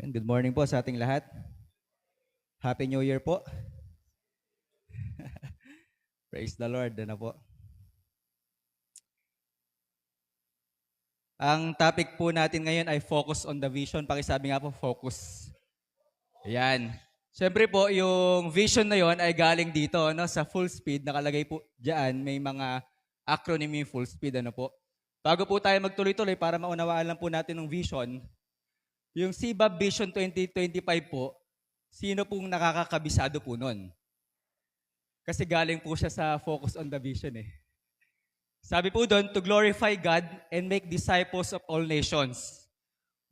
Good morning po sa ating lahat. Happy New Year po. Praise the Lord. Ano po? Ang topic po natin ngayon ay focus on the vision. Pakisabi nga po, focus. Ayan. Siyempre po, yung vision na yon ay galing dito, no? Sa full speed. Nakalagay po dyan, may mga acronym yung full speed. Ano po? Bago po tayo magtuloy-tuloy para maunawaan lang po natin ng vision, yung CBAB Vision 2025 po, sino pong nakakakabisado po nun? Kasi galing po siya sa focus on the vision eh. Sabi po doon, to glorify God and make disciples of all nations.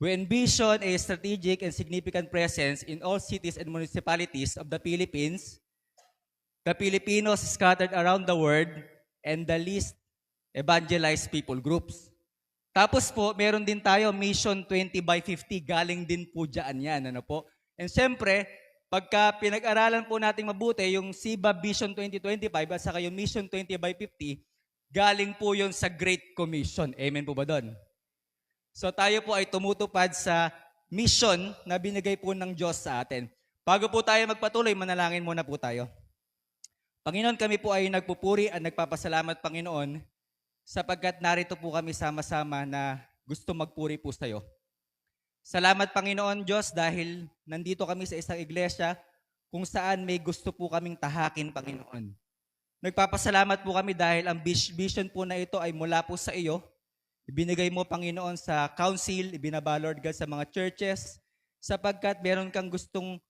We envision a strategic and significant presence in all cities and municipalities of the Philippines, the Filipinos scattered around the world, and the least evangelized people groups. Tapos po, meron din tayo Mission 20 by 50, galing din po dyan yan. Ano po? And siyempre, pagka pinag-aralan po natin mabuti, yung CBAB Vision 2025 at saka yung Mission 20 by 50, galing po yun sa Great Commission. Amen po ba doon? So tayo po ay tumutupad sa mission na binigay po ng Diyos sa atin. Bago po tayo magpatuloy, manalangin muna po tayo. Panginoon, kami po ay nagpupuri at nagpapasalamat, Panginoon, sapagkat narito po kami sama-sama na gusto magpuri po sa iyo. Salamat, Panginoon Diyos, dahil nandito kami sa isang iglesia kung saan may gusto po kaming tahakin, Panginoon. Nagpapasalamat po kami dahil ang vision po na ito ay mula po sa iyo. Ibinigay mo, Panginoon, sa council, ibinaba, Lord God, sa mga churches, sapagkat meron kang gustong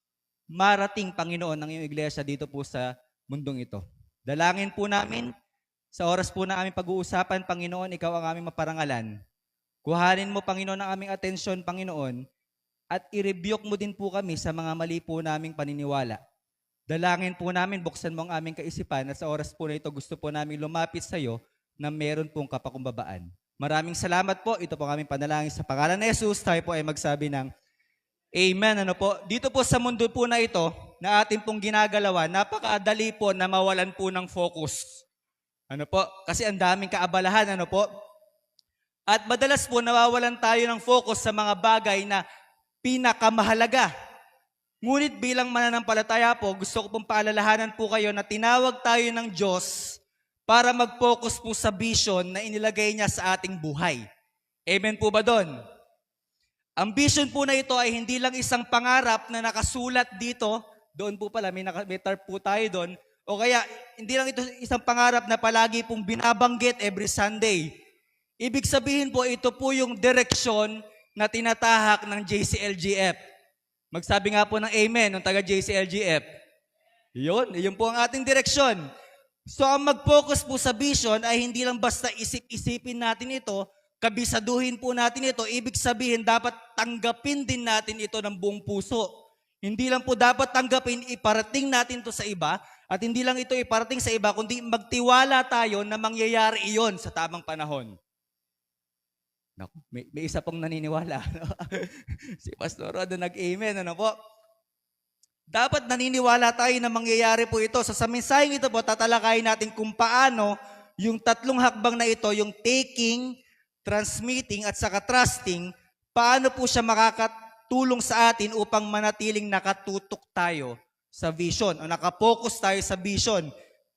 marating, Panginoon, ng iyong iglesia dito po sa mundong ito. Dalangin po namin, sa oras po na aming pag-uusapan, Panginoon, ikaw ang aming maparangalan. Kuhanin mo, Panginoon, ang aming atensyon, Panginoon, at i-rebuke mo din po kami sa mga mali po naming paniniwala. Dalangin po namin, buksan mo ang aming kaisipan at sa oras po na ito gusto po namin lumapit sa iyo na meron pong kapakumbabaan. Maraming salamat po. Ito po ang aming panalangin sa pangalan ni Jesus. Tayo po ay magsabi ng Amen. Ano po? Dito po sa mundo po na ito na ating pong ginagalawan, napakadali po na mawalan po ng focus. Ano po? Kasi ang daming kaabalahan, ano po? At madalas po nawawalan tayo ng focus sa mga bagay na pinakamahalaga. Ngunit bilang mananampalataya po, gusto ko pong paalalahanan po kayo na tinawag tayo ng Diyos para mag-focus po sa vision na inilagay niya sa ating buhay. Amen po ba doon? Ang vision po na ito ay hindi lang isang pangarap na nakasulat dito, doon po pala, may tarp po tayo doon, o kaya, hindi lang ito isang pangarap na palagi pong binabanggit every Sunday. Ibig sabihin po, ito po yung direksyon na tinatahak ng JCLGF. Magsabi nga po ng amen ng taga JCLGF. Yun po ang ating direksyon. So, ang mag-focus po sa vision ay hindi lang basta isip-isipin natin ito, kabisaduhin po natin ito. Ibig sabihin, dapat tanggapin din natin ito ng buong puso. Hindi lang po dapat tanggapin, iparating natin ito sa iba, at hindi lang ito iparating sa iba, kundi magtiwala tayo na mangyayari iyon sa tamang panahon. Naku, may isa pong naniniwala. Si Pastor Rodo nag-amen. Ano po? Dapat naniniwala tayo na mangyayari po ito. So sa mensaheng ito po, tatalakayin natin kung paano yung tatlong hakbang na ito, yung taking, transmitting, at saka trusting, paano po siya makakatulong sa atin upang manatiling nakatutok tayo sa vision o nakapokus tayo sa vision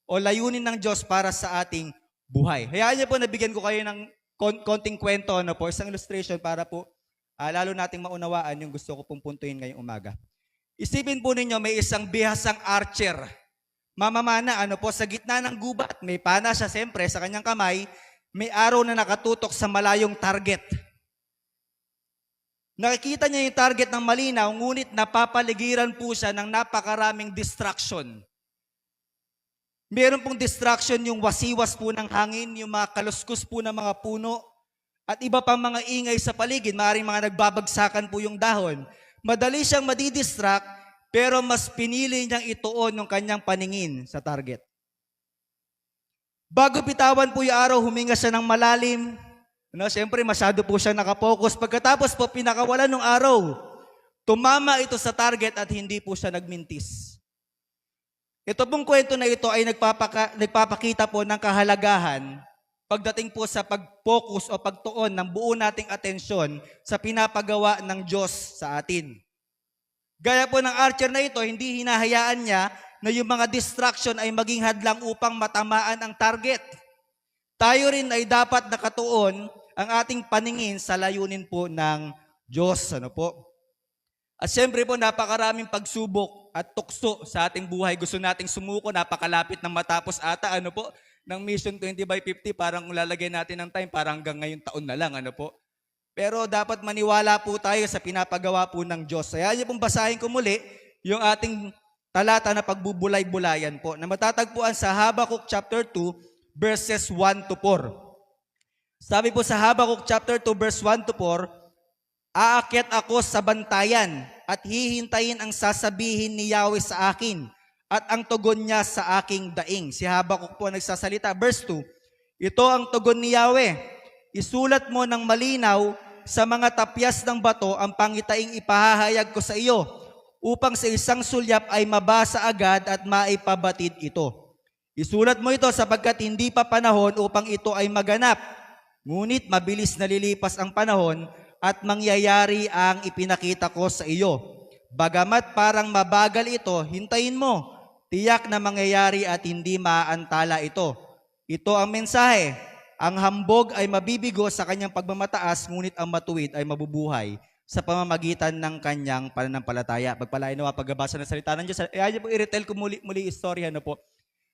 o layunin ng Diyos para sa ating buhay. Hayaan niyo po, nabigyan ko kayo ng konting kwento, ano po, isang illustration para po lalo nating maunawaan yung gusto ko pong puntuin ngayong umaga. Isipin po ninyo, may isang bihasang archer. Mamamana, ano po, sa gitna ng gubat, may pana siya siyempre sa kanyang kamay, may arrow na nakatutok sa malayong target. Nakikita niya yung target ng malinaw, ngunit napapaligiran po siya ng napakaraming distraction. Meron pong distraction yung wasiwas po ng hangin, yung mga kaluskus po ng mga puno, at iba pang mga ingay sa paligid, maaaring mga nagbabagsakan po yung dahon. Madali siyang madidistract, pero mas pinili niyang ituon yung kanyang paningin sa target. Bago bitawan po yung araw, huminga siya ng malalim. Siyempre, masyado po siya nakapokus. Pagkatapos po, pinakawalan ng araw. Tumama ito sa target at hindi po siya nagmintis. Ito pong kwento na ito ay nagpapakita po ng kahalagahan pagdating po sa pag-focus o pagtuon ng buo nating atensyon sa pinapagawa ng Diyos sa atin. Gaya po ng archer na ito, hindi hinahayaan niya na yung mga distraction ay maging hadlang upang matamaan ang target. Tayo rin ay dapat nakatuon ang ating paningin sa layunin po ng Diyos. Ano po? At syempre po, napakaraming pagsubok at tukso sa ating buhay. Gusto nating sumuko, napakalapit ng matapos ata, ano po, ng Mission 20 by 50, parang lalagay natin ng time, parang hanggang ngayong taon na lang, ano po. Pero dapat maniwala po tayo sa pinapagawa po ng Diyos. Kaya niyo pong basahin ko muli yung ating talata na pagbubulay-bulayan po, na matatagpuan sa Habakkuk chapter 2, verses 1 to 4. Sabi po sa Habakkuk chapter 2, verse 1 to 4, aakyat ako sa bantayan at hihintayin ang sasabihin ni Yahweh sa akin at ang tugon niya sa aking daing. Si Habakkuk po nagsasalita. Verse 2, ito ang tugon ni Yahweh. Isulat mo ng malinaw sa mga tapyas ng bato ang pangitaing ipahahayag ko sa iyo upang sa isang sulyap ay mabasa agad at maipabatid ito. Isulat mo ito sapagkat hindi pa panahon upang ito ay maganap. Ngunit mabilis nalilipas ang panahon at mangyayari ang ipinakita ko sa iyo. Bagamat parang mabagal ito, hintayin mo. Tiyak na mangyayari at hindi maaantala ito. Ito ang mensahe. Ang hambog ay mabibigo sa kanyang pagmamataas, ngunit ang matuwid ay mabubuhay sa pamamagitan ng kanyang pananampalataya. Pagpalain nawa pagbabasa ng salita ng Diyos. Ayaw po i-retell ko muli istorya na po.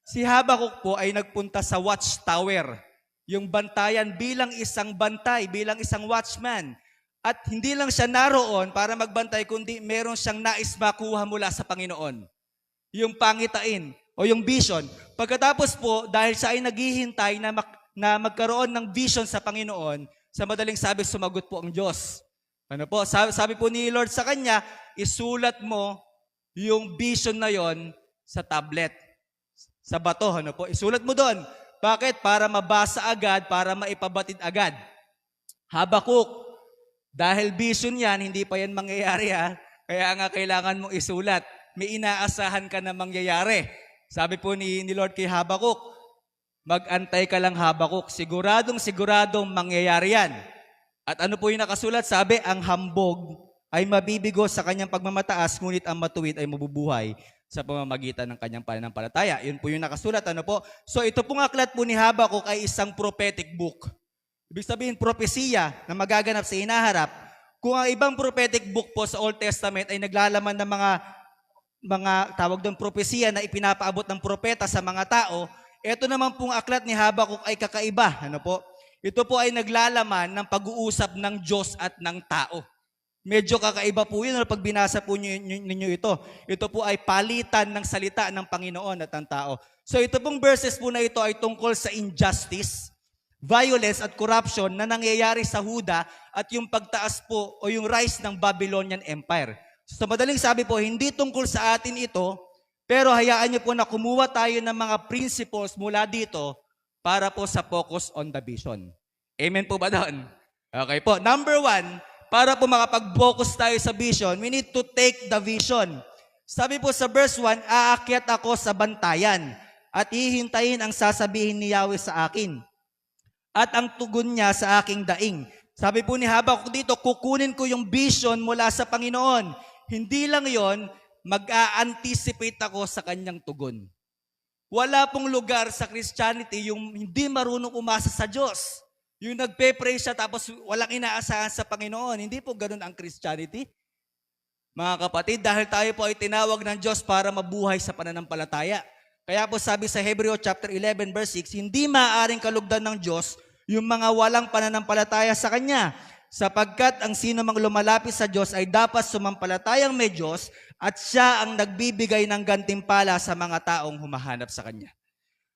Si Habakkuk po ay nagpunta sa watchtower, yung bantayan bilang isang bantay, bilang isang watchman. At hindi lang siya naroon para magbantay, kundi meron siyang nais makuha mula sa Panginoon. Yung pangitain o yung vision. Pagkatapos po, dahil siya ay naghihintay na magkaroon ng vision sa Panginoon, sa madaling sabi, sumagot po ang Diyos. Ano po? Sabi po ni Lord sa kanya, isulat mo yung vision na yon sa tablet, sa bato. Ano po? Isulat mo doon. Bakit? Para mabasa agad, para maipabatid agad. Habakkuk, dahil vision yan, hindi pa yan mangyayari ha. Kaya nga kailangan mong isulat. May inaasahan ka na mangyayari. Sabi po ni Lord kay Habakkuk, mag-antay ka lang Habakkuk, siguradong mangyayari yan. At ano po yung nakasulat? Sabi, ang hambog ay mabibigo sa kanyang pagmamataas, ngunit ang matuwid ay mabubuhay sa pamamagitan ng kanyang pananampalataya. Yun po yung nakasulat. Ano po? So ito pong aklat po ni Habakkuk ay isang prophetic book. Ibig sabihin, propesiya na magaganap sa hinaharap. Kung ang ibang prophetic book po sa Old Testament ay naglalaman ng mga tawag doon propesiya na ipinapaabot ng propeta sa mga tao, ito naman pong aklat ni Habakkuk ay kakaiba. Ano po? Ito po ay naglalaman ng pag-uusap ng Diyos at ng tao. Medyo kakaiba po yun pag binasa po ninyo ito. Ito po ay palitan ng salita ng Panginoon at ng tao. So ito pong verses po na ito ay tungkol sa injustice, violence at corruption na nangyayari sa Huda at yung pagtaas po o yung rise ng Babylonian Empire. So sa madaling sabi po, hindi tungkol sa atin ito, pero hayaan niyo po na kumuha tayo ng mga principles mula dito para po sa focus on the vision. Amen po ba doon? Okay po. Number 1, para po makapag-focus tayo sa vision, we need to take the vision. Sabi po sa verse 1, aakyat ako sa bantayan at hihintayin ang sasabihin ni Yahweh sa akin at ang tugon niya sa aking daing. Sabi po ni Habakkuk dito, kukunin ko yung vision mula sa Panginoon. Hindi lang yon, mag-a-anticipate ako sa kanyang tugon. Wala pong lugar sa Christianity yung hindi marunong umasa sa Diyos. Yung nagpe-pray siya tapos walang inaasahan sa Panginoon. Hindi po ganun ang Christianity. Mga kapatid, dahil tayo po ay tinawag ng Diyos para mabuhay sa pananampalataya. Kaya po sabi sa Hebreo chapter 11 verse 6, hindi maaaring kalugdan ng Diyos yung mga walang pananampalataya sa Kanya. Sapagkat ang sino mang lumalapit sa Diyos ay dapat sumampalatayang may Diyos at siya ang nagbibigay ng gantimpala sa mga taong humahanap sa Kanya.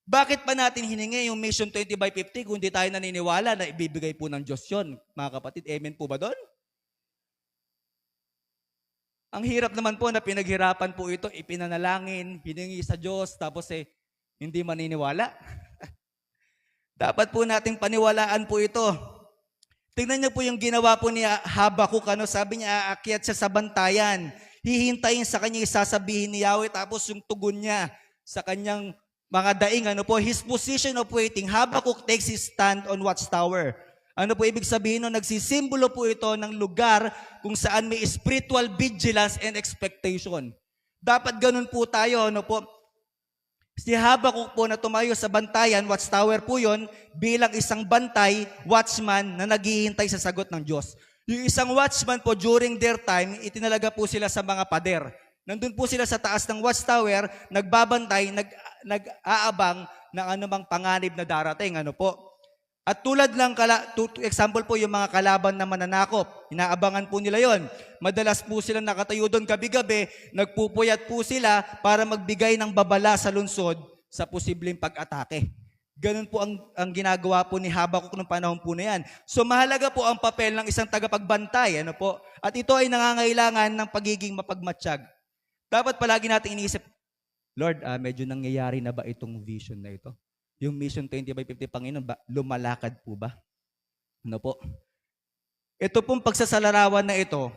Bakit pa natin hiningi yung Mission 20 by 50 kung di tayo naniniwala na ibibigay po ng Diyos yun? Mga kapatid, amen po ba doon? Ang hirap naman po na pinaghirapan po ito, ipinanalangin, hiningi sa Diyos, tapos hindi maniniwala. Dapat po nating paniwalaan po ito. Tingnan niyo po yung ginawa po ni Habakkuk, sabi niya, aakyat siya sa bantayan. Hihintayin sa kanya isasabihin ni Yahweh, tapos yung tugon niya sa kanyang mga daing, his position of waiting, Habakkuk takes his stand on watchtower. Ano po ibig sabihin nun? Nagsisimbolo po ito ng lugar kung saan may spiritual vigilance and expectation. Dapat ganun po tayo, ano po? Si Habakuk po na tumayo sa bantayan, watchtower po yon, bilang isang bantay, watchman na naghihintay sa sagot ng Diyos. Yung isang watchman po during their time, itinalaga po sila sa mga pader. Nandun po sila sa taas ng watchtower, nagbabantay, nag-aabang ng anumang panganib na darating. Ano po? At tulad ng, example po, yung mga kalaban na mananakop, inaabangan po nila yon. Madalas po sila nakatayo doon gabi-gabi, nagpupuyat po sila para magbigay ng babala sa lungsod sa posibleng pag-atake. Ganun po ang ginagawa po ni Habakuk noong panahon po na yan. So mahalaga po ang papel ng isang tagapagbantay. Ano po? At ito ay nangangailangan ng pagiging mapagmatsyag. Dapat palagi natin iniisip, Lord, medyo nangyayari na ba itong vision na ito? Yung Mission 20 by 50, Panginoon, lumalakad po ba? Ano po? Ito pong pagsasalarawan na ito,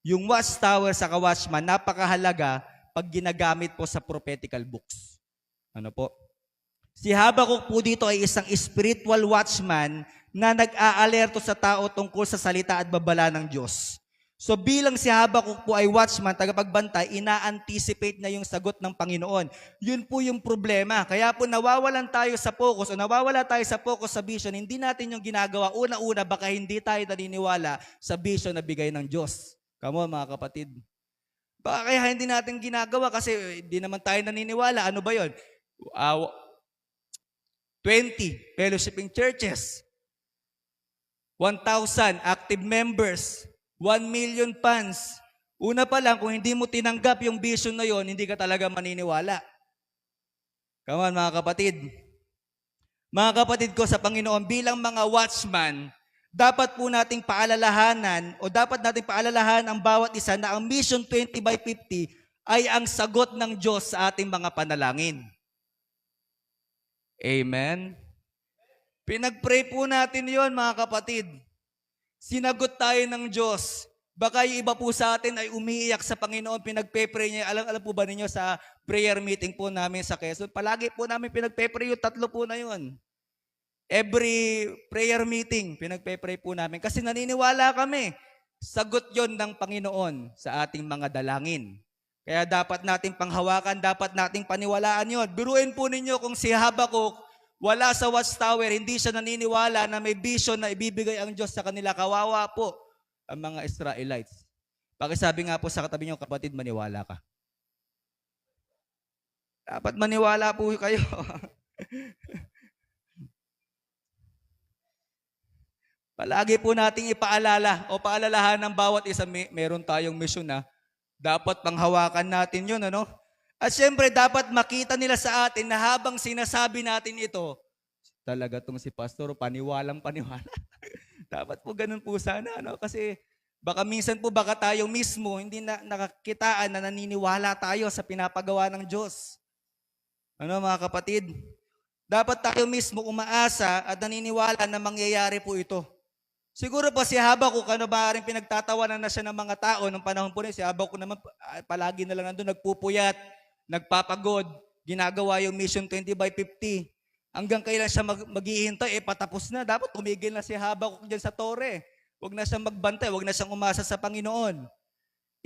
yung watchtower sa watchman, napakahalaga pag ginagamit po sa prophetical books. Ano po? Si Habakuk po dito ay isang spiritual watchman na nag-aalerto sa tao tungkol sa salita at babala ng Diyos. So bilang si Habakuk po ay watchman, tagapagbantay, ina-anticipate na yung sagot ng Panginoon. Yun po yung problema. Kaya po nawawalan tayo sa focus o nawawala tayo sa focus sa vision, hindi natin yung ginagawa. Una-una, baka hindi tayo naniniwala sa vision na bigay ng Diyos. Come on, mga kapatid. Baka kaya hindi natin ginagawa kasi hindi naman tayo naniniwala. Ano ba yun? 20 fellowshipping churches. 1,000 active members. 1 million fans. Una pa lang, kung hindi mo tinanggap yung vision na yon, hindi ka talaga maniniwala. Come on, mga kapatid. Mga kapatid ko sa Panginoon, bilang mga watchman, dapat po nating paalalahanan o dapat nating paalalahanan ang bawat isa na ang Mission 20 by 50 ay ang sagot ng Diyos sa ating mga panalangin. Amen? Pinag-pray po natin yon, mga kapatid. Sinagot tayo ng Diyos. Baka yung iba po sa atin ay umiiyak sa Panginoon, pinagpe-pray niya. Alam po ba ninyo sa prayer meeting po namin sa Quezon, palagi po namin pinagpe-pray yung 3 po na yun. Every prayer meeting, pinagpe-pray po namin. Kasi naniniwala kami, sagot yon ng Panginoon sa ating mga dalangin. Kaya dapat nating panghawakan, dapat nating paniwalaan yon. Biruin po ninyo kung si Habakuk, wala sa watchtower, hindi siya naniniwala na may vision na ibibigay ang Diyos sa kanila. Kawawa po ang mga Israelites. Pakisabi nga po sa katabi niyo, kapatid, maniwala ka. Dapat maniwala po kayo. Palagi po nating ipaalala o paalalahan ng bawat isa, meron tayong mission na dapat panghawakan natin yun, ano? At syempre, dapat makita nila sa atin na habang sinasabi natin ito, talaga itong si Pastor, paniwalang paniwala. Dapat po ganun po sana, ano? Kasi baka minsan po, baka tayo mismo, hindi na nakakitaan na naniniwala tayo sa pinapagawa ng Diyos. Ano, mga kapatid? Dapat tayo mismo umaasa at naniniwala na mangyayari po ito. Siguro po si Habakuk, ano ba rin pinagtatawanan na siya ng mga tao nung panahon po na si Habakuk naman palagi na lang nandun nagpupuyat, nagpapagod, ginagawa yung Mission 20 by 50. Hanggang kailan siya maghihintay, patapos na. Dapat tumigil na si Habakuk dyan sa tore. Huwag na siyang magbantay, huwag na siyang umasa sa Panginoon.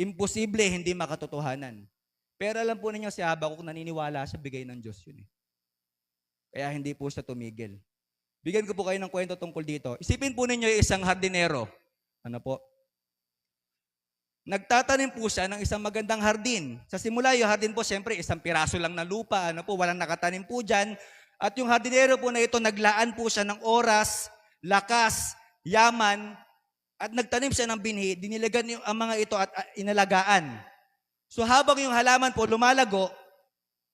Imposible, hindi makatotohanan. Pero alam po ninyo si Habakuk, naniniwala siya, bigay ng Diyos yun. Kaya hindi po siya tumigil. Bigyan ko po kayo ng kwento tungkol dito. Isipin po ninyo yung isang hardinero. Ano po? Nagtatanim po siya ng isang magandang hardin. Sa simula, yung hardin po, siyempre, isang piraso lang na lupa. Ano po, walang nakatanim po dyan. At yung hardinero po na ito, naglaan po siya ng oras, lakas, yaman, at nagtanim siya ng binhi, dinilagan ang mga ito at inalagaan. So habang yung halaman po lumalago,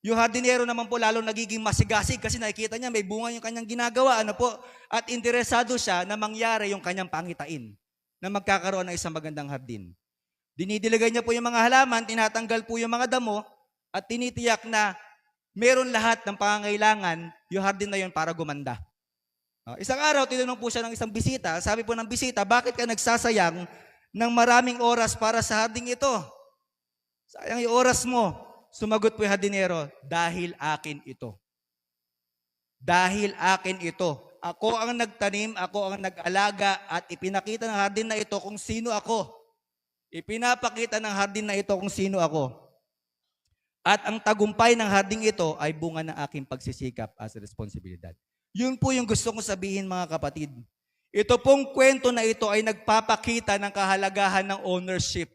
yung hardinero naman po lalo nagiging masigasig kasi nakikita niya may bunga yung kanyang ginagawa, ano po, at interesado siya na mangyari yung kanyang pangitain, na magkakaroon ng isang magandang hardin. Dinidiligay niya po yung mga halaman, tinatanggal po yung mga damo, at tinitiyak na meron lahat ng pangangailangan yung hardin na yun para gumanda. Isang araw, tinanong po siya ng isang bisita, sabi po ng bisita, bakit ka nagsasayang ng maraming oras para sa hardin ito? Sayang yung oras mo. Sumagot po yung hardinero, dahil akin ito. Dahil akin ito. ako ang nagtanim, ako ang nag-alaga, at ipinakita ng hardin na ito kung sino ako. Ipinapakita ng hardin na ito kung sino ako. At ang tagumpay ng harding ito ay bunga ng aking pagsisikap as a responsibilidad. Yun po yung gusto kong sabihin, mga kapatid. Ito pong kwento na ito ay nagpapakita ng kahalagahan ng ownership.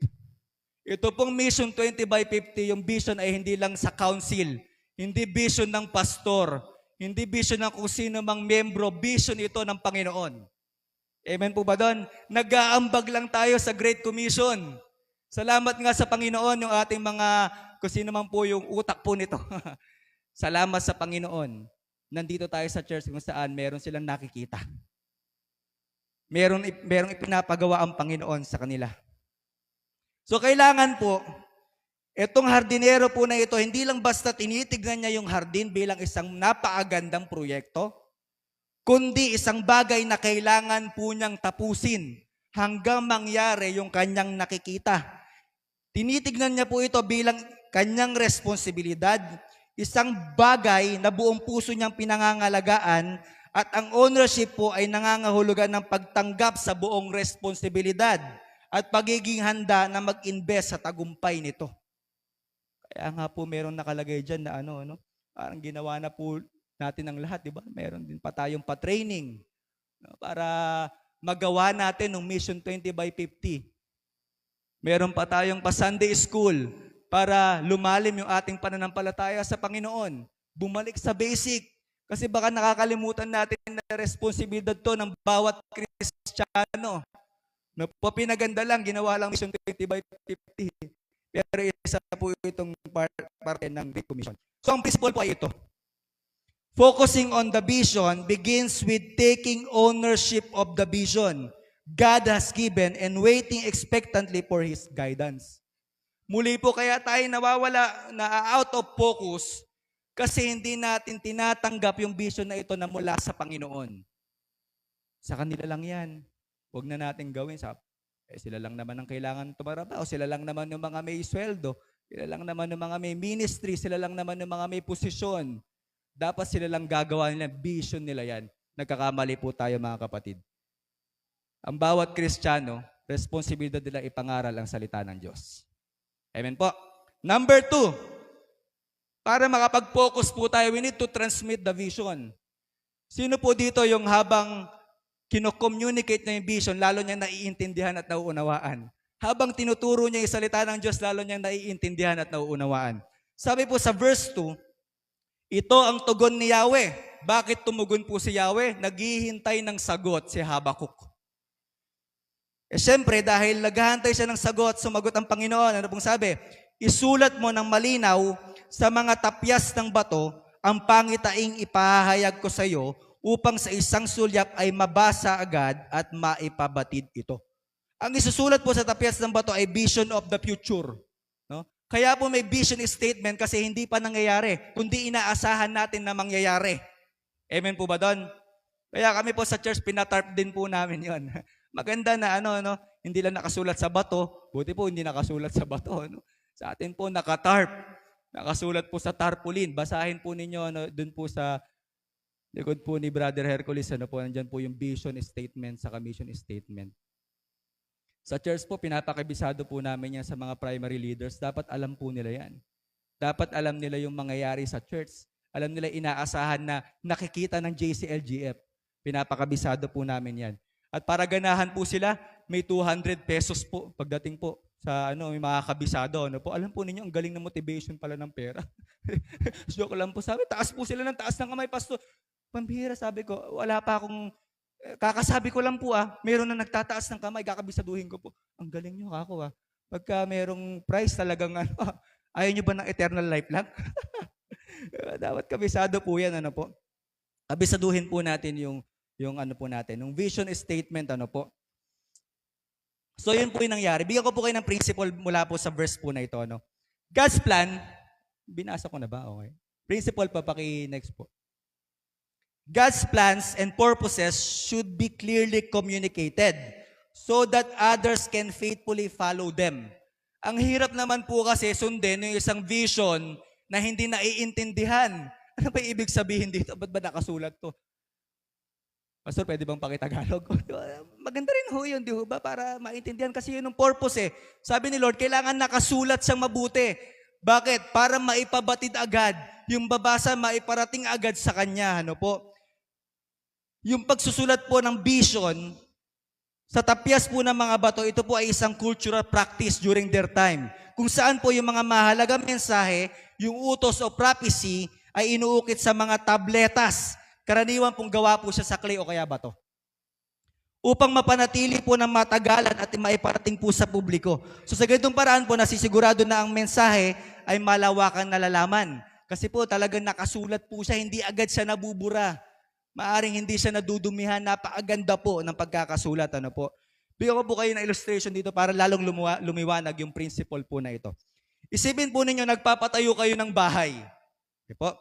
Ito pong Mission 20 by 50, yung vision ay hindi lang sa council, hindi vision ng pastor, hindi vision ng kung sino mang membro, vision ito ng Panginoon. Amen po ba doon? Nag-aambag lang tayo sa Great Commission. Salamat nga sa Panginoon yung ating mga, kung sino man po yung utak po nito. Salamat sa Panginoon. Nandito tayo sa church kung saan meron silang nakikita. Merong ipinapagawa ang Panginoon sa kanila. So kailangan po, itong hardinero po na ito, hindi lang basta tinitignan niya yung hardin bilang isang napakagandang proyekto, kundi isang bagay na kailangan po niyang tapusin hanggang mangyari yung kanyang nakikita. Tinitignan niya po ito bilang kanyang responsibilidad, isang bagay na buong puso niyang pinangangalagaan, at ang ownership po ay nangangahulugan ng pagtanggap sa buong responsibilidad at pagiging handa na mag-invest sa tagumpay nito. Kaya nga po meron nakalagay dyan na parang ginawa na po natin ang lahat, di ba? Meron din pa tayong pa-training para magawa natin ng Mission 20 by 50. Meron pa tayong pa-Sunday school para lumalim yung ating pananampalataya sa Panginoon. Bumalik sa basic. Kasi baka nakakalimutan natin na responsibilidad to ng bawat Kristiyano. Pinaganda lang, ginawa lang Mission 20 by 50. Pero isa po itong parte ng Great Commission. So ang principle po ay ito. Focusing on the vision begins with taking ownership of the vision God has given and waiting expectantly for His guidance. Muli po kaya tayo nawawala, na out of focus, kasi hindi natin tinatanggap yung vision na ito na mula sa Panginoon. Sa kanila lang yan. Huwag na natin gawin. Sila lang naman ang kailangan tumarabaho. Sila lang naman yung mga may sweldo. Sila lang naman yung mga may ministry. Sila lang naman yung mga may posisyon. Dapat sila lang gagawa nila. Vision nila yan. Nagkakamali po tayo, mga kapatid. Ang bawat Kristiyano, responsibilidad nila ipangaral ang salita ng Diyos. Amen po. Number 2, para makapag-focus po tayo, we need to transmit the vision. Sino po dito yung habang kino-communicate niya yung vision, lalo niya naiintindihan at nauunawaan? Habang tinuturo niya yung salita ng Diyos, lalo niya naiintindihan at nauunawaan. Sabi po sa verse 2, ito ang tugon ni Yahweh. Bakit tumugon po si Yahweh? Naghihintay ng sagot si Habakuk. Siyempre, dahil naghahantay siya ng sagot, sumagot ang Panginoon. Ano pong sabi? Isulat mo ng malinaw sa mga tapyas ng bato ang pangitaing ipahayag ko sa iyo upang sa isang sulyap ay mabasa agad at maipabatid ito. Ang isusulat po sa tapyas ng bato ay vision of the future. No? Kaya po may vision statement kasi hindi pa nangyayari, kundi inaasahan natin na mangyayari. Amen po ba doon? Kaya kami po sa church, pinatarp din po namin yon. Maganda na hindi lang nakasulat sa bato, buti po hindi nakasulat sa bato. Sa atin po nakatarp. Nakasulat po sa tarpaulin. Basahin po ninyo dun po sa likod po ni Brother Hercules. Nandyan po yung vision statement sa mission statement. Sa church po, pinapakibisado po namin yan sa mga primary leaders. Dapat alam po nila yan. Dapat alam nila yung mangyayari sa church. Alam nila inaasahan na nakikita ng JCLGF. Pinapakabisado po namin yan. At para ganahan po sila, may 200 pesos po pagdating po sa may mga kabisado. Alam po ninyo, ang galing na motivation pala ng pera. Joke lang po. Sabi, taas po sila ng taas ng kamay, pastor. Pambihira, sabi ko, wala pa akong, kakasabi ko lang po meron na nagtataas ng kamay, kakabisaduhin ko po. Ang galing nyo ako Pagka merong prize talagang ayaw nyo ba ng eternal life lang? Dapat kabisado po yan, po. Kabisaduhin po natin yung po natin, yung vision statement, po. So yun po yung nangyari. Bigyan ko po kayo ng principle mula po sa verse po na ito. God's plan, binasa ko na ba? Okay. Principle pa, next po. God's plans and purposes should be clearly communicated so that others can faithfully follow them. Ang hirap naman po kasi sundin yung isang vision na hindi naiintindihan. Ano ba ibig sabihin dito? Ba't ba nakasulat to? Pastor, pwede bang pakitagalog? Maganda rin ho yun, di ho ba? Para maintindihan kasi yun yung purpose eh. Sabi ni Lord, kailangan nakasulat siyang mabuti. Bakit? Para maipabatid agad. Yung babasa, maiparating agad sa kanya. Ano po? Yung pagsusulat po ng vision, sa tapyas po ng mga bato, ito po ay isang cultural practice during their time. Kung saan po yung mga mahalagang mensahe, yung utos o prophecy, ay inuukit sa mga tabletas. Karaniwan pong gawa po siya sa clay o kaya bato. Upang mapanatili po ng matagalan at maiparating po sa publiko. So sa ganitong paraan po, nasisigurado na ang mensahe ay malawakan nalalaman. Kasi po talagang nakasulat po siya, hindi agad siya nabubura. Maaring hindi siya nadudumihan, napakaganda po ng pagkakasulat. Ano po? Bigyan ko po kayo ng illustration dito para lalong lumiwanag yung principle po na ito. Isipin po ninyo, nagpapatayo kayo ng bahay. Okay po?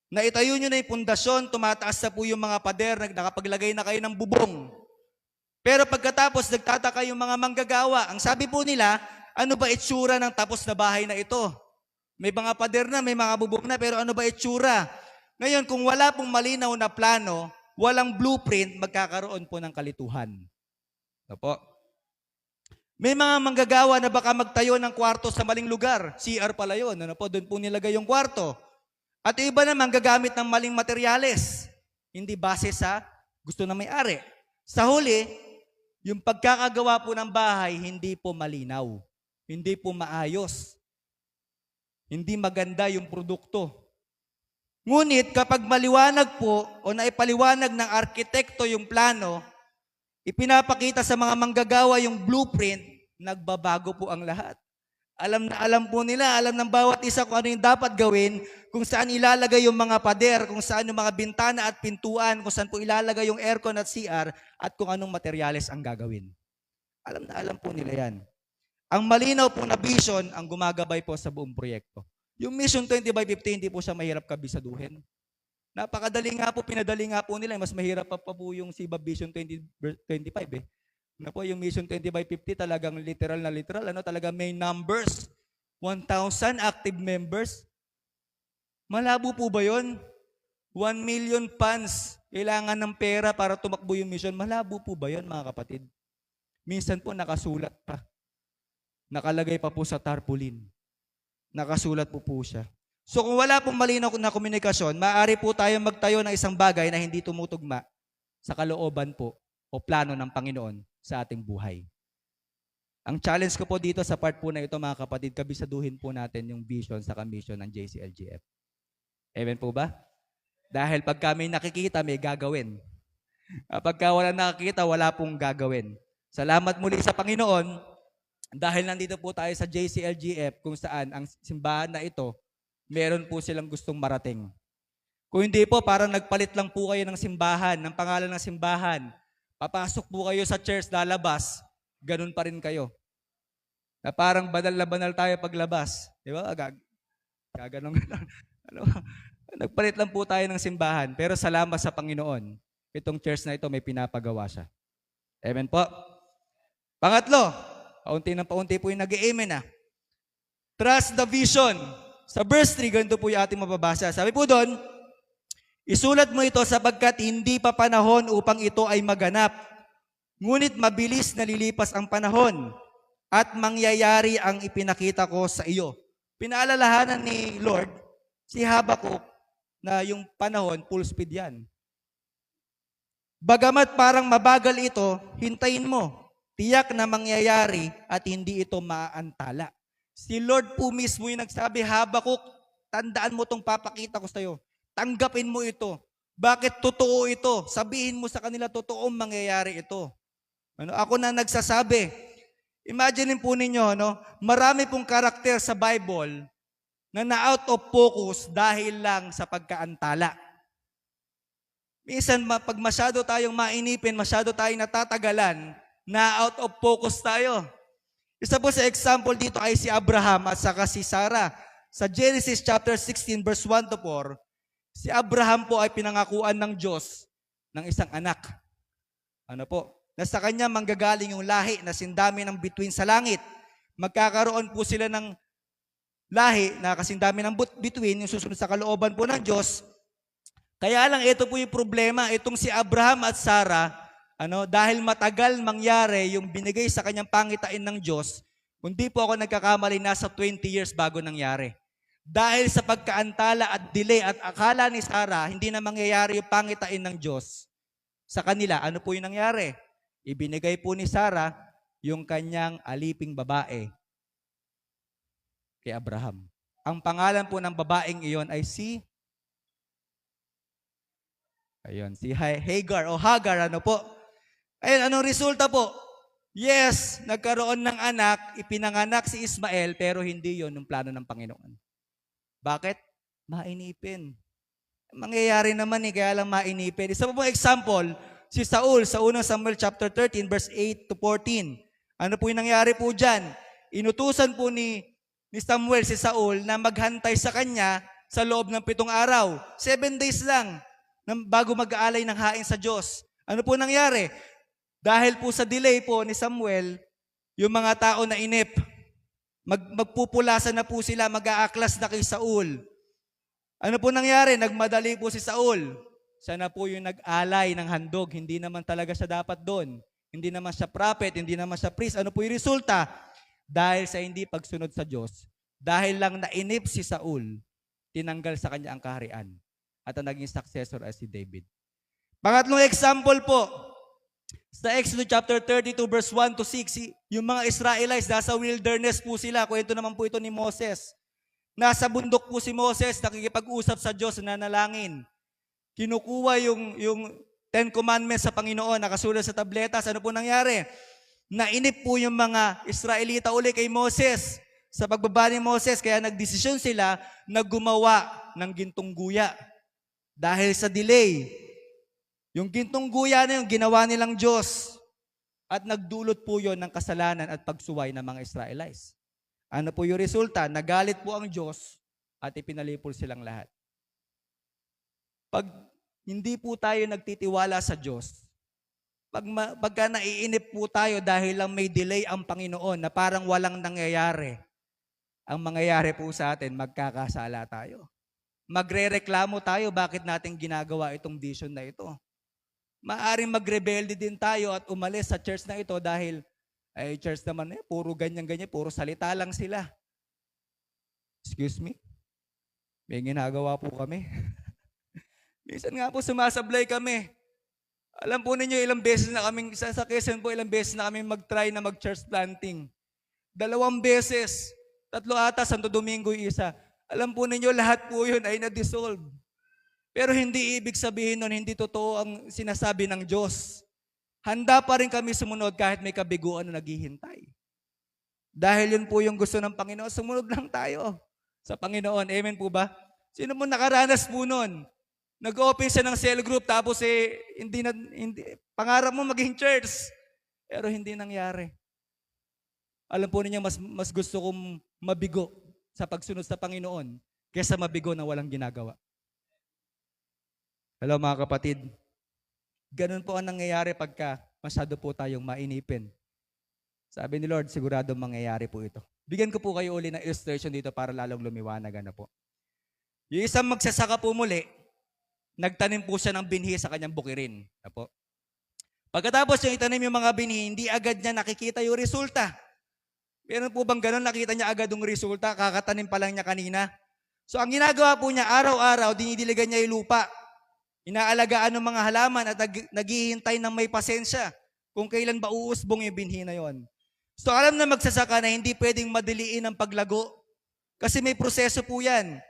Naitayo nyo na yung pundasyon, tumataas na po yung mga pader, nakapaglagay na kayo ng bubong. Pero pagkatapos, nagtataka yung mga manggagawa. Ang sabi po nila, ano ba itsura ng tapos na bahay na ito? May mga pader na, may mga bubong na, pero ano ba itsura? Ngayon, kung wala pong malinaw na plano, walang blueprint, magkakaroon po ng kalituhan. Ito po. May mga manggagawa na baka magtayo ng kwarto sa maling lugar. CR pala yun. Ano po? Doon po nilagay yung kwarto. At iba naman gagamit ng maling materyales. Hindi base sa gusto ng may-ari. Sa huli, yung pagkakagawa po ng bahay, hindi po malinaw. Hindi po maayos. Hindi maganda yung produkto. Ngunit kapag maliwanag po o naipaliwanag ng arkitekto yung plano, ipinapakita sa mga manggagawa yung blueprint, nagbabago po ang lahat. Alam na alam po nila, alam ng bawat isa kung ano yung dapat gawin, kung saan ilalagay yung mga pader, kung saan yung mga bintana at pintuan, kung saan po ilalagay yung aircon at CR, at kung anong materyales ang gagawin. Alam na alam po nila yan. Ang malinaw po na vision ang gumagabay po sa buong proyekto. Yung Mission 20 by 50, hindi po siya mahirap kabisaduhin. Napakadali nga po, pinadali nga po nila. Mas mahirap pa po yung SIBA Vision 2025 eh. Na po yung Mission 20 by 50 talagang literal na literal. Ano talaga may numbers. 1,000 active members. Malabo po ba yun? 1 million funds. Kailangan ng pera para tumakbo yung mission. Malabo po ba yun mga kapatid? Minsan po nakasulat pa. Nakalagay pa po sa tarpaulin. Nakasulat po siya. So kung wala pong malinaw na komunikasyon, maaari po tayong magtayo ng isang bagay na hindi tumutugma sa kalooban po o plano ng Panginoon sa ating buhay. Ang challenge ko po dito sa part po na ito mga kapatid, kabisaduhin po natin yung vision sa mission ng JCLGF. Amen po ba? Dahil pag kami nakikita, may gagawin. Pagka wala nakikita, wala pong gagawin. Salamat muli sa Panginoon dahil nandito po tayo sa JCLGF kung saan ang simbahan na ito, meron po silang gustong marating. Kung hindi po, parang nagpalit lang po kayo ng simbahan, ng pangalan ng simbahan. Papasok po kayo sa church, lalabas, ganun pa rin kayo. Na parang banal na banal tayo paglabas. Di ba? Gaganong ano, nagpalit lang po tayo ng simbahan. Pero salamat sa Panginoon. Itong church na ito may pinapagawa siya. Amen po. Pangatlo, paunti ng paunti po yung nag-amen na. Trust the vision. Sa verse 3, ganito po yung ating mababasa. Sabi po doon, isulat mo ito sapagkat hindi pa panahon upang ito ay maganap. Ngunit mabilis nalilipas ang panahon at mangyayari ang ipinakita ko sa iyo. Pinaalalahanan ni Lord si Habakuk na yung panahon, full speed yan. Bagamat parang mabagal ito, hintayin mo. Tiyak na mangyayari at hindi ito maaantala. Si Lord po mismo yung nagsabi, Habakuk, tandaan mo itong papakita ko sa iyo. Tanggapin mo ito. Bakit totoo ito? Sabihin mo sa kanila, totoong mangyayari ito. Ano, ako na nagsasabi. Imagine po ninyo, no? Marami pong karakter sa Bible na na-out of focus dahil lang sa pagkaantala. Minsan, pag masyado tayong mainipin, masyado tayong natatagalan, na-out of focus tayo. Isa po sa example dito ay si Abraham at saka si Sarah. Sa Genesis chapter 16 verse 1 to 4, si Abraham po ay pinangakuan ng Diyos ng isang anak. Ano po? Na sa kanya manggagaling yung lahi na sindami ng bituin sa langit. Magkakaroon po sila ng lahi na kasindami ng bituin, yung susunod sa kalooban po ng Diyos. Kaya lang ito po yung problema, itong si Abraham at Sarah, dahil matagal mangyari yung binigay sa kanyang pangitain ng Diyos, kundi po ako nagkakamali, nasa 20 years bago nangyari. Dahil sa pagkaantala at delay at akala ni Sarah, hindi na mangyayari yung pangitain ng Diyos sa kanila. Ano po yung nangyari? Ibinigay po ni Sarah yung kanyang aliping babae kay Abraham. Ang pangalan po ng babaeng iyon ay si Hagar o Hagar, ano po? Ayun, anong resulta po? Yes, nagkaroon ng anak, ipinanganak si Ismael, pero hindi yon yung plano ng Panginoon. Bakit? Mainipin. Mangyayari naman kaya lang mainipin. Isa pa po example, si Saul sa 1 Samuel chapter 13, verse 8 to 14. Ano po yung nangyari po dyan? Inutusan po ni Samuel si Saul na maghantay sa kanya sa loob ng 7 araw. 7 days lang bago mag-aalay ng hain sa Diyos. Ano po nangyari? Dahil po sa delay po ni Samuel, yung mga tao na inip, magpupulasan na po sila, mag-aaklas na kay Saul. Ano po nangyari? Nagmadali po si Saul. Siya na po yung nag-alay ng handog. Hindi naman talaga siya dapat doon. Hindi naman siya prophet, hindi naman siya priest. Ano po yung resulta? Dahil sa hindi pagsunod sa Diyos, dahil lang nainip si Saul, tinanggal sa kanya ang kaharian. At ang naging successor ay si David. Pangatlong example po, sa Exodus chapter 32 verse 1 to 6, yung mga Israelites nasa wilderness po sila. Kwento naman po ito ni Moses. Nasa bundok po si Moses, nakikipag-usap sa Diyos, nanalangin. Kinukuha yung 10 Commandments sa Panginoon, nakasulat sa tabletas. Ano po nangyari? Nainip po yung mga Israelita uli kay Moses. Sa pagbaba ni Moses, kaya nagdesisyon sila na gumawa ng gintong guya. Dahil sa delay, yung gintong guya na yung ginawa nilang Diyos. At nagdulot po yon ng kasalanan at pagsuway ng mga Israelites. Ano po yung resulta? Nagalit po ang Diyos at ipinalipol silang lahat. Pag hindi po tayo nagtitiwala sa Diyos, pagka naiinip po tayo dahil lang may delay ang Panginoon na parang walang nangyayari, ang mangyayari po sa atin, magkakasala tayo. Magrereklamo tayo bakit natin ginagawa itong vision na ito. Maaring magrebelde din tayo at umalis sa church na ito dahil church naman puro ganyan-ganyan, puro salita lang sila. Excuse me? May ginagawa po kami. Minsan nga po sumasablay kami. Alam po ninyo ilang beses na kaming, sa Quezon po ilang beses na kami mag-try na mag-church planting. 2 beses. 3 ata, Santo Domingo yung isa. Alam po ninyo, lahat po yun ay na-dissolve. Pero hindi ibig sabihin nun, hindi totoo ang sinasabi ng Diyos. Handa pa rin kami sumunod kahit may kabiguan na naghihintay. Dahil yun po yung gusto ng Panginoon, sumunod lang tayo sa Panginoon. Amen po ba? Sino mo nakaranas po nun? Nag-open siya ng cell group tapos hindi, pangarap mo maging church. Pero hindi nangyari. Alam po ninyo, mas gusto kong mabigo sa pagsunod sa Panginoon kaysa mabigo na walang ginagawa. Hello mga kapatid. Ganun po ang nangyayari pagka masyado po tayong mainipin. Sabi ni Lord, sigurado mangyayari po ito. Bigyan ko po kayo uli ng illustration dito para lalong lumiwanag. Po. Yung isang magsasaka po muli, nagtanim po siya ng binhi sa kanyang bukirin. Po. Pagkatapos yung itanim yung mga binhi, hindi agad niya nakikita yung resulta. Meron po bang ganun? Nakita niya agad yung resulta, kakatanim pa lang niya kanina. So ang ginagawa po niya, araw-araw, dinidiligan niya yung lupa. Inaalagaan ng mga halaman at naghihintay ng may pasensya kung kailan ba uusbong yung binhi na yon. So alam na magsasaka na hindi pwedeng madiliin ang paglago kasi may proseso po yan.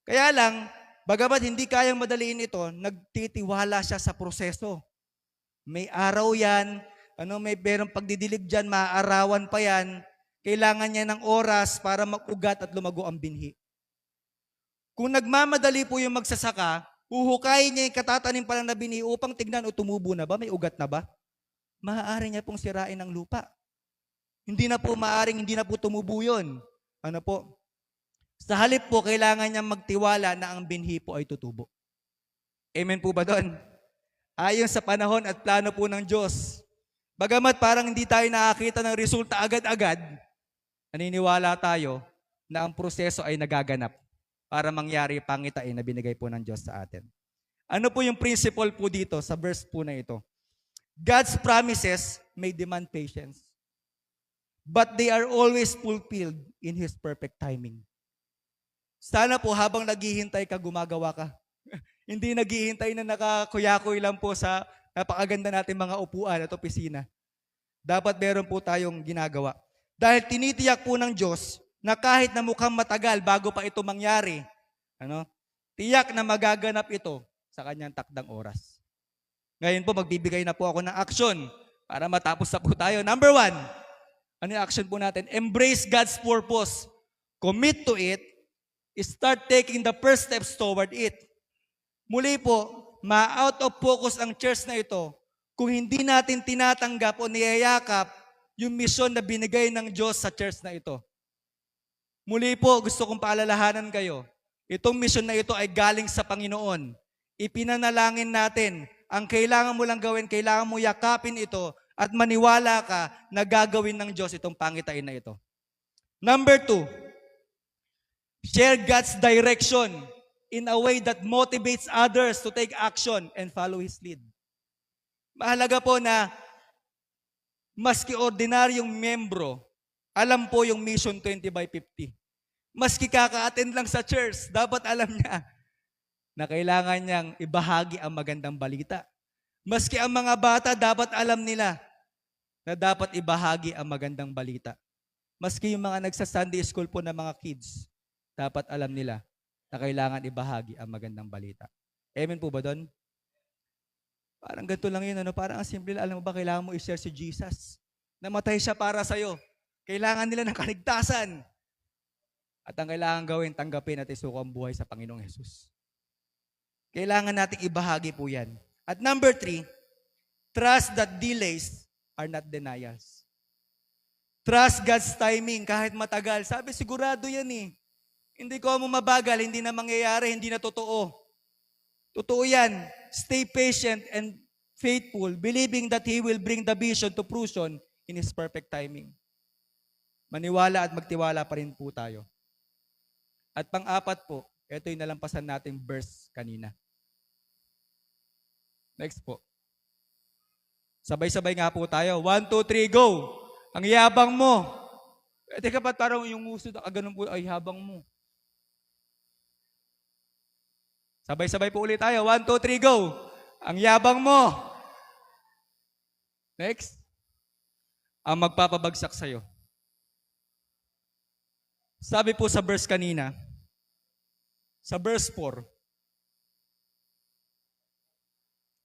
Kaya lang, bagamat hindi kayang madaliin ito, nagtitiwala siya sa proseso. May araw yan, may merong pagdidilig dyan, maaarawan pa yan, kailangan niya ng oras para mag-ugat at lumago ang binhi. Kung nagmamadali po yung magsasaka, huhukayin niya yung katatanim pa lang na binhi upang tignan o tumubo na ba, may ugat na ba? Maaari niya pong sirain ang lupa. Hindi na po tumubo yun. Ano po? Sa halip po, kailangan niya magtiwala na ang binhi po ay tutubo. Amen po ba doon? Ayon sa panahon at plano po ng Diyos. Bagamat parang hindi tayo nakakita ng resulta agad-agad, naniniwala tayo na ang proseso ay nagaganap para mangyari pangitain na binigay po ng Diyos sa atin. Ano po yung principle po dito sa verse po na ito? God's promises may demand patience, but they are always fulfilled in His perfect timing. Sana po habang naghihintay ka, gumagawa ka. Hindi naghihintay na nakakuyakoy lang po sa napakaganda natin mga upuan at opisina. Dapat meron po tayong ginagawa. Dahil tinitiyak po ng Diyos na kahit na mukhang matagal bago pa ito mangyari, tiyak na magaganap ito sa kanyang takdang oras. Ngayon po, magbibigay na po ako ng action para matapos na po tayo. Number 1, ano yung action po natin? Embrace God's purpose. Commit to it. Start taking the first steps toward it. Muli po, ma-out of focus ang church na ito kung hindi natin tinatanggap o niyayakap yung misyon na binigay ng Diyos sa church na ito. Muli po, gusto kong paalalahanan kayo, itong misyon na ito ay galing sa Panginoon. Ipinanalangin natin, ang kailangan mo lang gawin, kailangan mo yakapin ito at maniwala ka na gagawin ng Diyos itong pangitain na ito. Number 2, share God's direction in a way that motivates others to take action and follow His lead. Mahalaga po na maski ordinaryong membro, alam po yung Mission 20/50. Maski kaka-attend lang sa church, dapat alam niya na kailangan niyang ibahagi ang magandang balita. Maski ang mga bata, dapat alam nila na dapat ibahagi ang magandang balita. Maski yung mga nagsa-Sunday school po na mga kids, dapat alam nila na kailangan ibahagi ang magandang balita. Amen po ba doon? Parang ganito lang yun, parang ang simple, alam mo ba, kailangan mo i-share si Jesus. Namatay siya para sa'yo. Kailangan nila ng kaligtasan. At ang kailangan gawin, tanggapin at isuko ang buhay sa Panginoong Hesus. Kailangan nating ibahagi po yan. At number 3, trust that delays are not denials. Trust God's timing kahit matagal. Sabi, sigurado yan eh. Hindi ko mo mabagal, hindi na mangyayari, hindi na totoo. Totoo yan. Stay patient and faithful, believing that He will bring the vision to fruition in His perfect timing. Maniwala at magtiwala pa rin po tayo. At pang-apat po, ito yung nalampasan nating verse kanina. Next po. Sabay-sabay nga po tayo. 1, 2, 3, go! Ang yabang mo. Teka pa, parang yung uso, ganun po, ay habang mo. Sabay-sabay po ulit tayo. 1, 2, 3, go! Ang yabang mo. Next. Ang magpapabagsak sa'yo. Sabi po sa verse kanina, sa verse 4,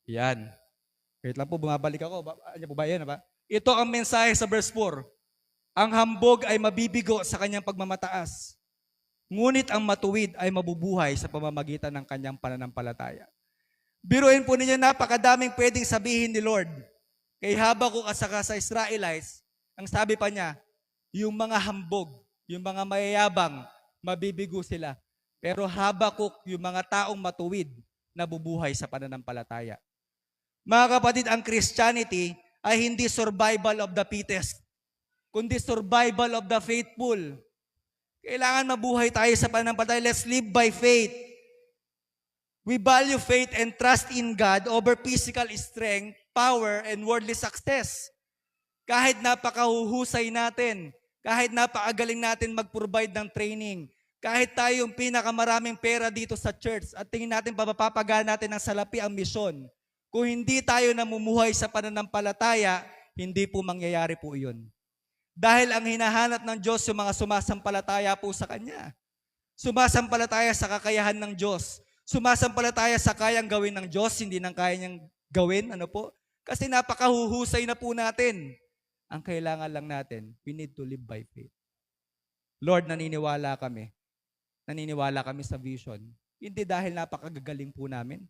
yan. Wait lang po, bumabalik ako. Ano po ba yan? Ba? Ito ang mensahe sa verse 4. Ang hambog ay mabibigo sa kanyang pagmamataas. Ngunit ang matuwid ay mabubuhay sa pamamagitan ng kanyang pananampalataya. Biruin po ninyo, napakadaming pwedeng sabihin ni Lord. Kay Habakuk at saka sa Israelites, ang sabi pa niya, yung mga hambog, yung mga mayayabang, mabibigo sila. Pero Habakuk, yung mga taong matuwid, nabubuhay sa pananampalataya. Mga kapatid, ang Christianity ay hindi survival of the fittest, kundi survival of the faithful. Kailangan mabuhay tayo sa pananampalataya. Let's live by faith. We value faith and trust in God over physical strength, power, and worldly success. Kahit napakahuhusay natin, kahit napakagaling natin mag-provide ng training, kahit tayong pinakamaraming pera dito sa church at tingin natin papapagaan natin ng salapi ang misyon, kung hindi tayo namumuhay sa pananampalataya, hindi po mangyayari po iyon. Dahil ang hinahanap ng Diyos yung mga sumasampalataya po sa Kanya. Sumasampalataya sa kakayahan ng Diyos. Sumasampalataya sa kayang gawin ng Diyos, hindi nang kaya niyang gawin. Ano po? Kasi napakahuhusay na po natin. Ang kailangan lang natin, we need to live by faith. Lord, naniniwala kami. Naniniwala kami sa vision. Hindi dahil napakagagaling po namin.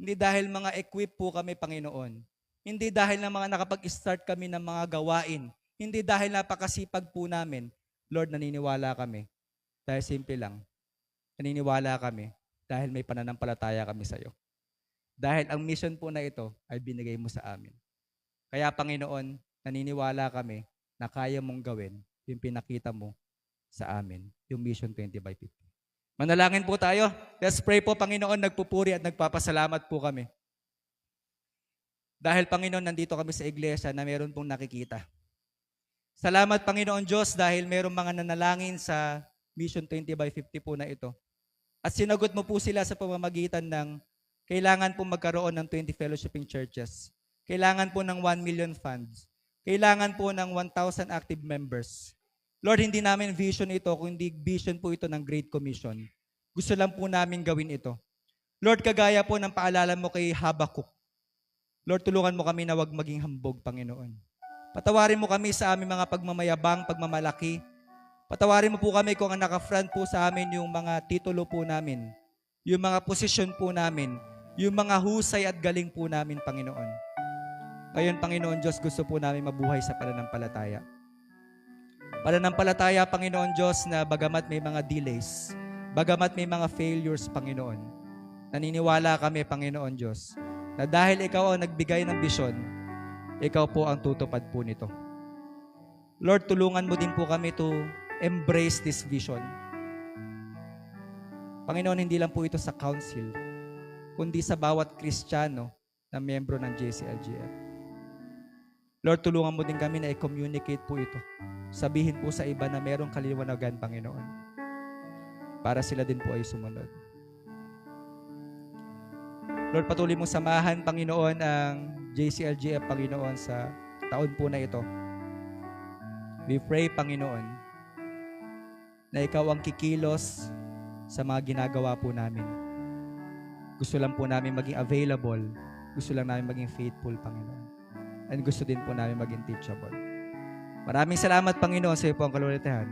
Hindi dahil mga equip po kami, Panginoon. Hindi dahil na mga nakapag-start kami ng mga gawain. Hindi dahil napakasipag po namin. Lord, naniniwala kami. Dahil simple lang. Naniniwala kami dahil may pananampalataya kami sa iyo. Dahil ang mission po na ito ay binigay mo sa amin. Kaya, Panginoon, naniniwala kami na kaya mong gawin yung pinakita mo sa amin, yung Mission 20/50. Manalangin po tayo. Let's pray po, Panginoon, nagpupuri at nagpapasalamat po kami. Dahil, Panginoon, nandito kami sa iglesia na meron pong nakikita. Salamat, Panginoon Diyos, dahil meron mga nanalangin sa Mission 20 by 50 po na ito. At sinagot mo po sila sa pamamagitan ng kailangan po magkaroon ng 20 fellowshipping churches. Kailangan po ng 1 million funds. Kailangan po ng 1,000 active members. Lord, hindi namin vision ito, kundi vision po ito ng Great Commission. Gusto lang po namin gawin ito. Lord, kagaya po ng paalala mo kay Habakkuk. Lord, tulungan mo kami na wag maging hambog, Panginoon. Patawarin mo kami sa aming mga pagmamayabang, pagmamalaki. Patawarin mo po kami kung ang naka-front po sa amin yung mga titulo po namin, yung mga posisyon po namin, yung mga husay at galing po namin, Panginoon. Ngayon, Panginoon Diyos, gusto po namin mabuhay sa pananampalataya. Pananampalataya, Panginoon Diyos, na bagamat may mga delays, bagamat may mga failures, Panginoon, naniniwala kami, Panginoon Diyos, na dahil Ikaw ang nagbigay ng bisyon, Ikaw po ang tutupad po nito. Lord, tulungan mo din po kami to embrace this vision. Panginoon, hindi lang po ito sa council, kundi sa bawat Kristiyano na miyembro ng JCLGF. Lord, tulungan mo din kami na i-communicate po ito. Sabihin po sa iba na merong kaliwanagan, Panginoon, para sila din po ay sumunod. Lord, patuloy mong samahan, Panginoon, ang JCLGF, Panginoon, sa taon po na ito. We pray, Panginoon, na Ikaw ang kikilos sa mga ginagawa po namin. Gusto lang po namin maging available. Gusto lang namin maging faithful, Panginoon. And gusto din po namin maging teachable. Maraming salamat, Panginoon, sa iyo po ang kalulitahan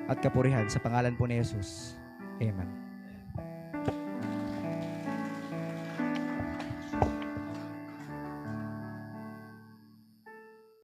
at kapurihan sa pangalan po ni Jesus. Amen.